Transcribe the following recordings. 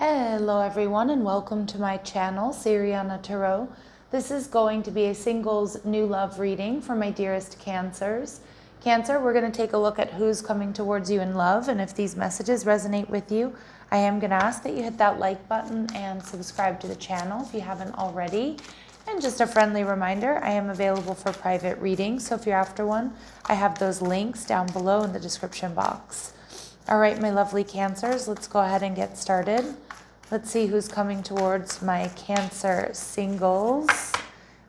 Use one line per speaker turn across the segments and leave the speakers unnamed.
Hello everyone and welcome to my channel, Siriana Tarot. This is going to be a singles new love reading for my dearest Cancers. Cancer, we're going to take a look at who's coming towards you in love, and if these messages resonate with you, I am going to ask that you hit that like button and subscribe to the channel if you haven't already. And just a friendly reminder, I am available for private readings, so if you're after one, I have those links down below in the description box. All right, my lovely Cancers, let's go ahead and get started. Let's see who's coming towards my Cancer singles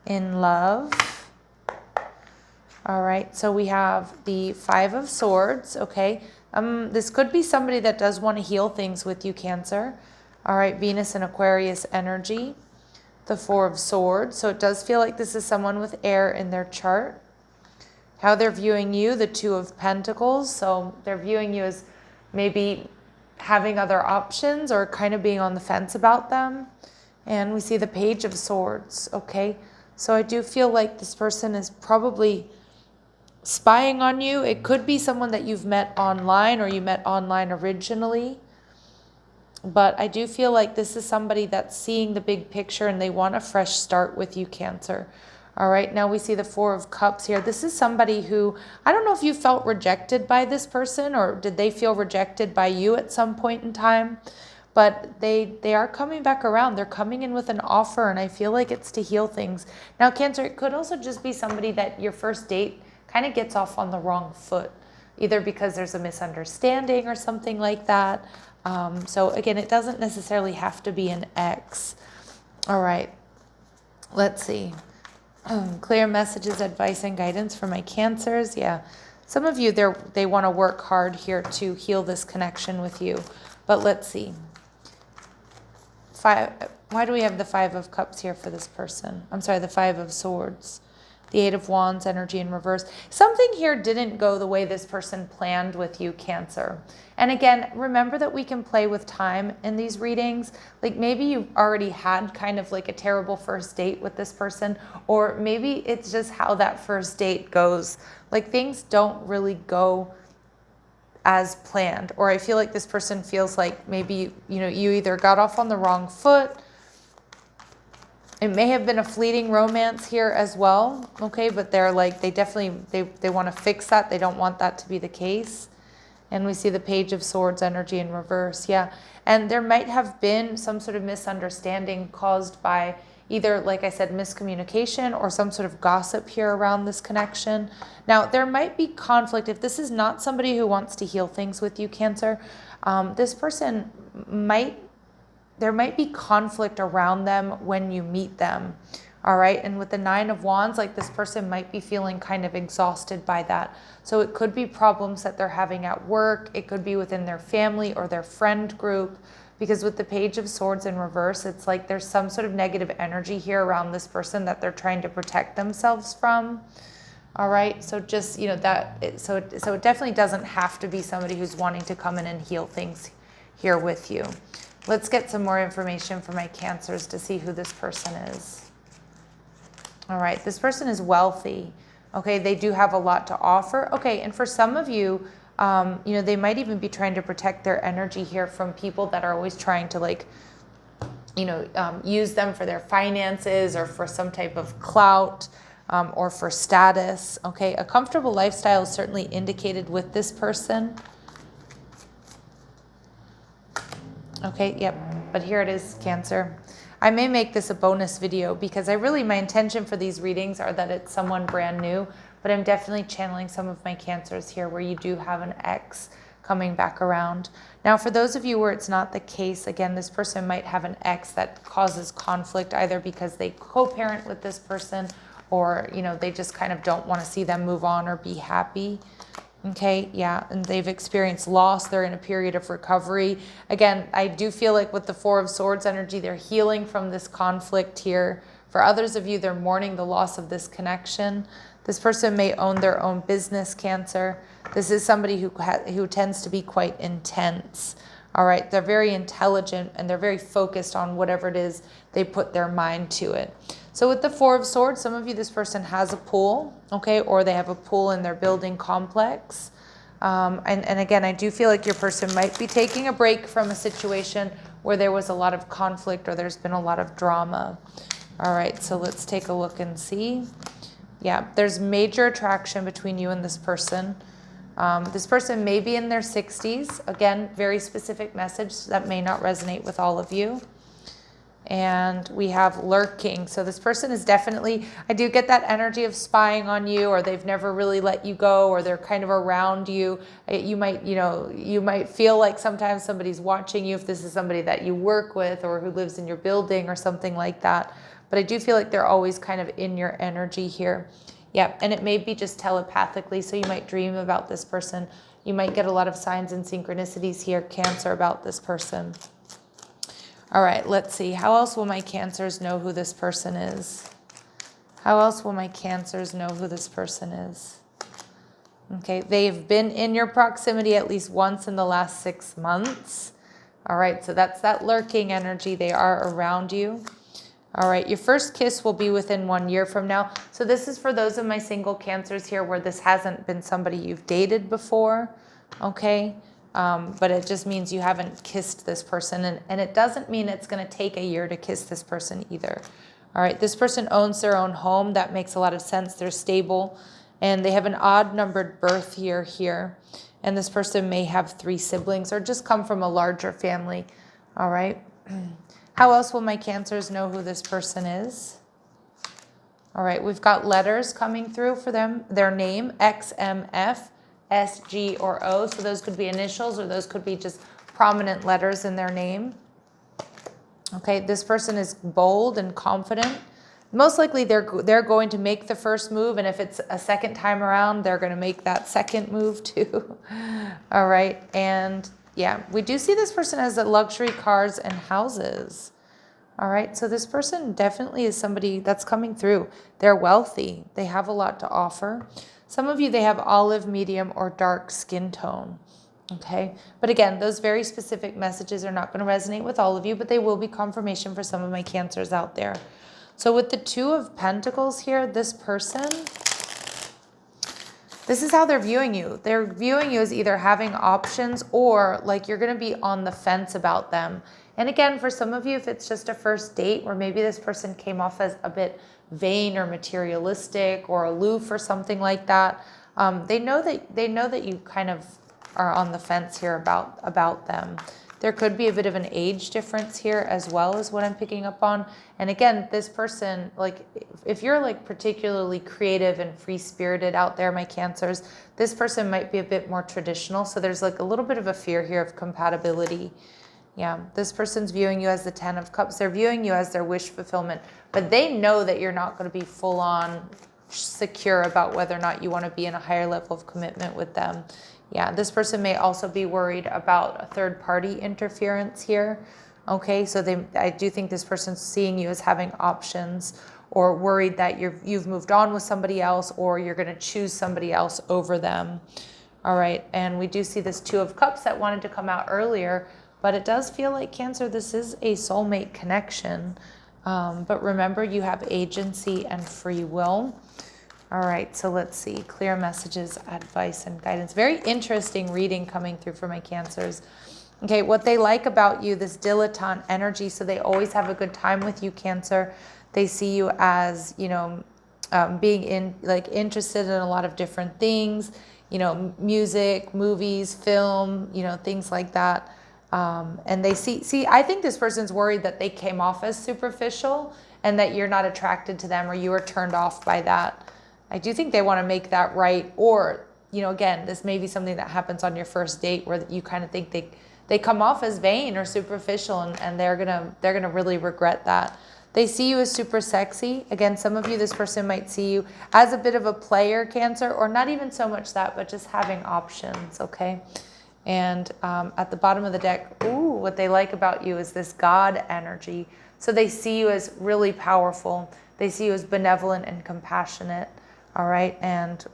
in love. All right, so we have the Five of Swords, okay? This could be somebody that does want to heal things with you, Cancer. All right, Venus and Aquarius energy. The Four of Swords, so it does feel like this is someone with air in their chart. How they're viewing you, the Two of Pentacles, so they're viewing you as maybe having other options or kind of being on the fence about them. And we see the Page of Swords, okay? So I do feel like this person is probably spying on you. It could be someone that you've met online or you met online originally. But I do feel like this is somebody that's seeing the big picture and they want a fresh start with you, Cancer. All right, now we see the Four of Cups here. This is somebody who, I don't know if you felt rejected by this person or did they feel rejected by you at some point in time, but they are coming back around. They're coming in with an offer and I feel like it's to heal things. Now, Cancer, it could also just be somebody that your first date kind of gets off on the wrong foot, either because there's a misunderstanding or something like that. So again, it doesn't necessarily have to be an ex. All right, let's see. Clear messages, advice, and guidance for my Cancers. Yeah, some of you, they want to work hard here to heal this connection with you. But let's see. Why do we have the Five of Cups here for this person? I'm sorry, the Five of Swords. The Eight of Wands energy in reverse. Something here didn't go the way this person planned with you, Cancer. And again, remember that we can play with time in these readings. Like maybe you've already had kind of like a terrible first date with this person, or maybe it's just how that first date goes. Like things don't really go as planned, or I feel like this person feels like maybe, you either got off on the wrong foot. It may have been a fleeting romance here as well, okay? But they're like, they want to fix that. They don't want that to be the case. And we see the Page of Swords energy in reverse, yeah. And there might have been some sort of misunderstanding caused by either, like I said, miscommunication or some sort of gossip here around this connection. Now, there might be conflict. If this is not somebody who wants to heal things with you, Cancer, this person there might be conflict around them when you meet them, all right? And with the Nine of Wands, like this person might be feeling kind of exhausted by that. So it could be problems that they're having at work. It could be within their family or their friend group, because with the Page of Swords in reverse, it's like there's some sort of negative energy here around this person that they're trying to protect themselves from. All right, so just, so it definitely doesn't have to be somebody who's wanting to come in and heal things here with you. Let's get some more information for my Cancers to see who this person is. All right, this person is wealthy. Okay, they do have a lot to offer. Okay, and for some of you, they might even be trying to protect their energy here from people that are always trying to use them for their finances or for some type of clout or for status. Okay, a comfortable lifestyle is certainly indicated with this person. Okay, yep, but here it is, Cancer. I may make this a bonus video because my intention for these readings are that it's someone brand new, but I'm definitely channeling some of my Cancers here where you do have an ex coming back around. Now, for those of you where it's not the case, again, this person might have an ex that causes conflict either because they co-parent with this person or, they just kind of don't want to see them move on or be happy. Okay, yeah, and they've experienced loss. They're in a period of recovery. Again, I do feel like with the Four of Swords energy, they're healing from this conflict here. For others of you, they're mourning the loss of this connection. This person may own their own business, Cancer. This is somebody who tends to be quite intense. All right, they're very intelligent and they're very focused on whatever it is they put their mind to it. So with the Four of Swords, some of you, this person has a pool, okay, or they have a pool in their building complex. And again, I do feel like your person might be taking a break from a situation where there was a lot of conflict or there's been a lot of drama. All right, so let's take a look and see. Yeah, there's major attraction between you and this person. This person may be in their 60s. Again, very specific message that may not resonate with all of you. And we have lurking. So this person is definitely, I do get that energy of spying on you, or they've never really let you go, or they're kind of around you. You might, you might feel like sometimes somebody's watching you if this is somebody that you work with or who lives in your building or something like that. But I do feel like they're always kind of in your energy here. Yeah, and it may be just telepathically. So you might dream about this person. You might get a lot of signs and synchronicities here, Cancer, about this person. All right, let's see. How else will my Cancers know who this person is? How else will my Cancers know who this person is? Okay, they've been in your proximity at least once in the last 6 months. All right, so that's that lurking energy. They are around you. All right, your first kiss will be within 1 year from now. So this is for those of my single Cancers here where this hasn't been somebody you've dated before, okay? But it just means you haven't kissed this person. And it doesn't mean it's going to take a year to kiss this person either. All right, this person owns their own home. That makes a lot of sense. They're stable. And they have an odd-numbered birth year here. And this person may have 3 siblings or just come from a larger family. All right. How else will my Cancers know who this person is? All right, we've got letters coming through for them. Their name, XMF. S, G, or O. So those could be initials or those could be just prominent letters in their name. Okay, this person is bold and confident. Most likely they're going to make the first move, and if it's a second time around, they're going to make that second move too. All right, and yeah, we do see this person has luxury cars and houses. All right, so this person definitely is somebody that's coming through. They're wealthy. They have a lot to offer. Some of you, they have olive, medium, or dark skin tone, okay? But again, those very specific messages are not going to resonate with all of you, but they will be confirmation for some of my Cancers out there. So with the 2 of Pentacles here, this person, this is how they're viewing you. They're viewing you as either having options or like you're going to be on the fence about them. And again, for some of you, if it's just a first date where maybe this person came off as a bit vain or materialistic or aloof or something like that, they know that you kind of are on the fence here about them. There could be a bit of an age difference here as well, as what I'm picking up on. And again, this person, like if you're like particularly creative and free-spirited out there, my Cancers, this person might be a bit more traditional. So there's like a little bit of a fear here of compatibility. Yeah, this person's viewing you as the 10 of Cups. They're viewing you as their wish fulfillment, but they know that you're not going to be full on secure about whether or not you want to be in a higher level of commitment with them. Yeah, this person may also be worried about a third party interference here. Okay, so I do think this person's seeing you as having options, or worried that you've moved on with somebody else, or you're going to choose somebody else over them. All right, and we do see this 2 of Cups that wanted to come out earlier. But it does feel like, Cancer, this is a soulmate connection. But remember, you have agency and free will. All right, so let's see. Clear messages, advice, and guidance. Very interesting reading coming through for my Cancers. Okay, what they like about you, this dilettante energy, so they always have a good time with you, Cancer. They see you as, being interested in a lot of different things, music, movies, film, things like that. And they see, I think this person's worried that they came off as superficial and that you're not attracted to them or you are turned off by that. I do think they want to make that right. Or, again, this may be something that happens on your first date where you kind of think they come off as vain or superficial, and they're gonna really regret that. They see you as super sexy. Again, some of you, this person might see you as a bit of a player, Cancer, or not even so much that, but just having options, okay? And at the bottom of the deck, what they like about you is this God energy. So they see you as really powerful. They see you as benevolent and compassionate. All right. And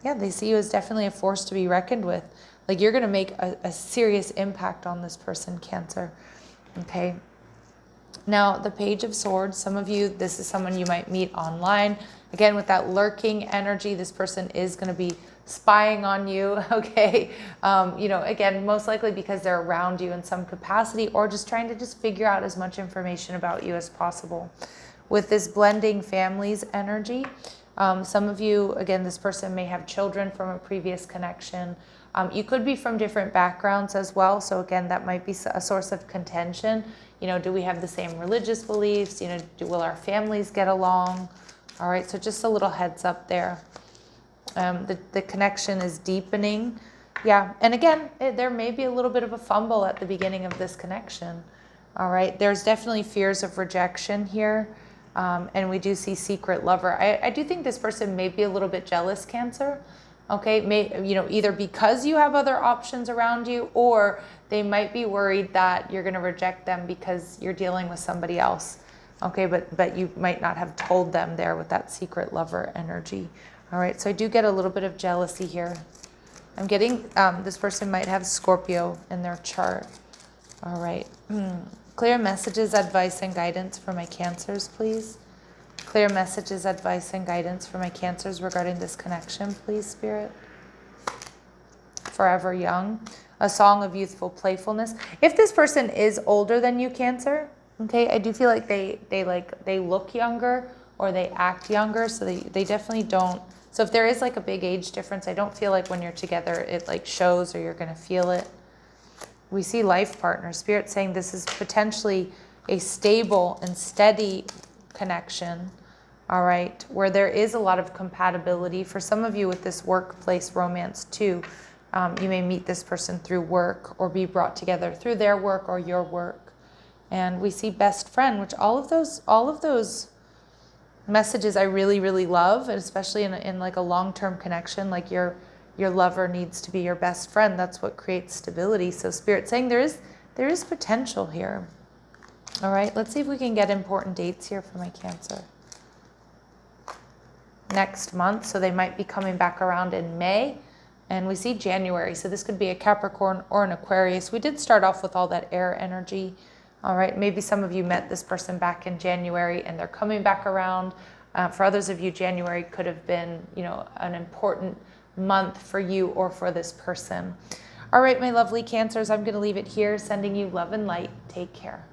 they see you as definitely a force to be reckoned with. Like you're going to make a serious impact on this person, Cancer. Okay. Now, the Page of Swords, some of you, this is someone you might meet online. Again, with that lurking energy, this person is going to be spying on you, okay? You know, again, most likely because they're around you in some capacity, or just trying to just figure out as much information about you as possible. With this blending families energy, some of you, again, this person may have children from a previous connection. You could be from different backgrounds as well. So again, that might be a source of contention. You know, do we have the same religious beliefs? You know, will our families get along? All right, so just a little heads up there. The connection is deepening. Yeah, and again, there may be a little bit of a fumble at the beginning of this connection. All right, there's definitely fears of rejection here. And we do see secret lover. I do think this person may be a little bit jealous, Cancer. Okay, you know, either because you have other options around you, or they might be worried that you're going to reject them because you're dealing with somebody else. Okay, but you might not have told them there with that secret lover energy. All right, so I do get a little bit of jealousy here. I'm getting, this person might have Scorpio in their chart. All right. Clear messages, advice, and guidance for my Cancers, please. Clear messages, advice, and guidance for my Cancers regarding this connection, please, Spirit. Forever Young, a song of youthful playfulness. If this person is older than you, Cancer, okay, I do feel like they look younger or they act younger, so they definitely don't. So if there is like a big age difference, I don't feel like when you're together it like shows or you're going to feel it. We see life partner. Spirit saying this is potentially a stable and steady connection, all right, where there is a lot of compatibility. For some of you with this workplace romance too, you may meet this person through work or be brought together through their work or your work. And we see best friend, which all of those messages I really, really love, and especially in like a long-term connection, like your lover needs to be your best friend. That's what creates stability. So Spirit saying there is potential here. All right, let's see if we can get important dates here for my Cancer. Next month, so they might be coming back around in May, and we see January. So this could be a Capricorn or an Aquarius. We did start off with all that air energy. All right, maybe some of you met this person back in January and they're coming back around. For others of you, January could have been, you know, an important month for you or for this person. All right, my lovely Cancers, I'm going to leave it here, sending you love and light. Take care.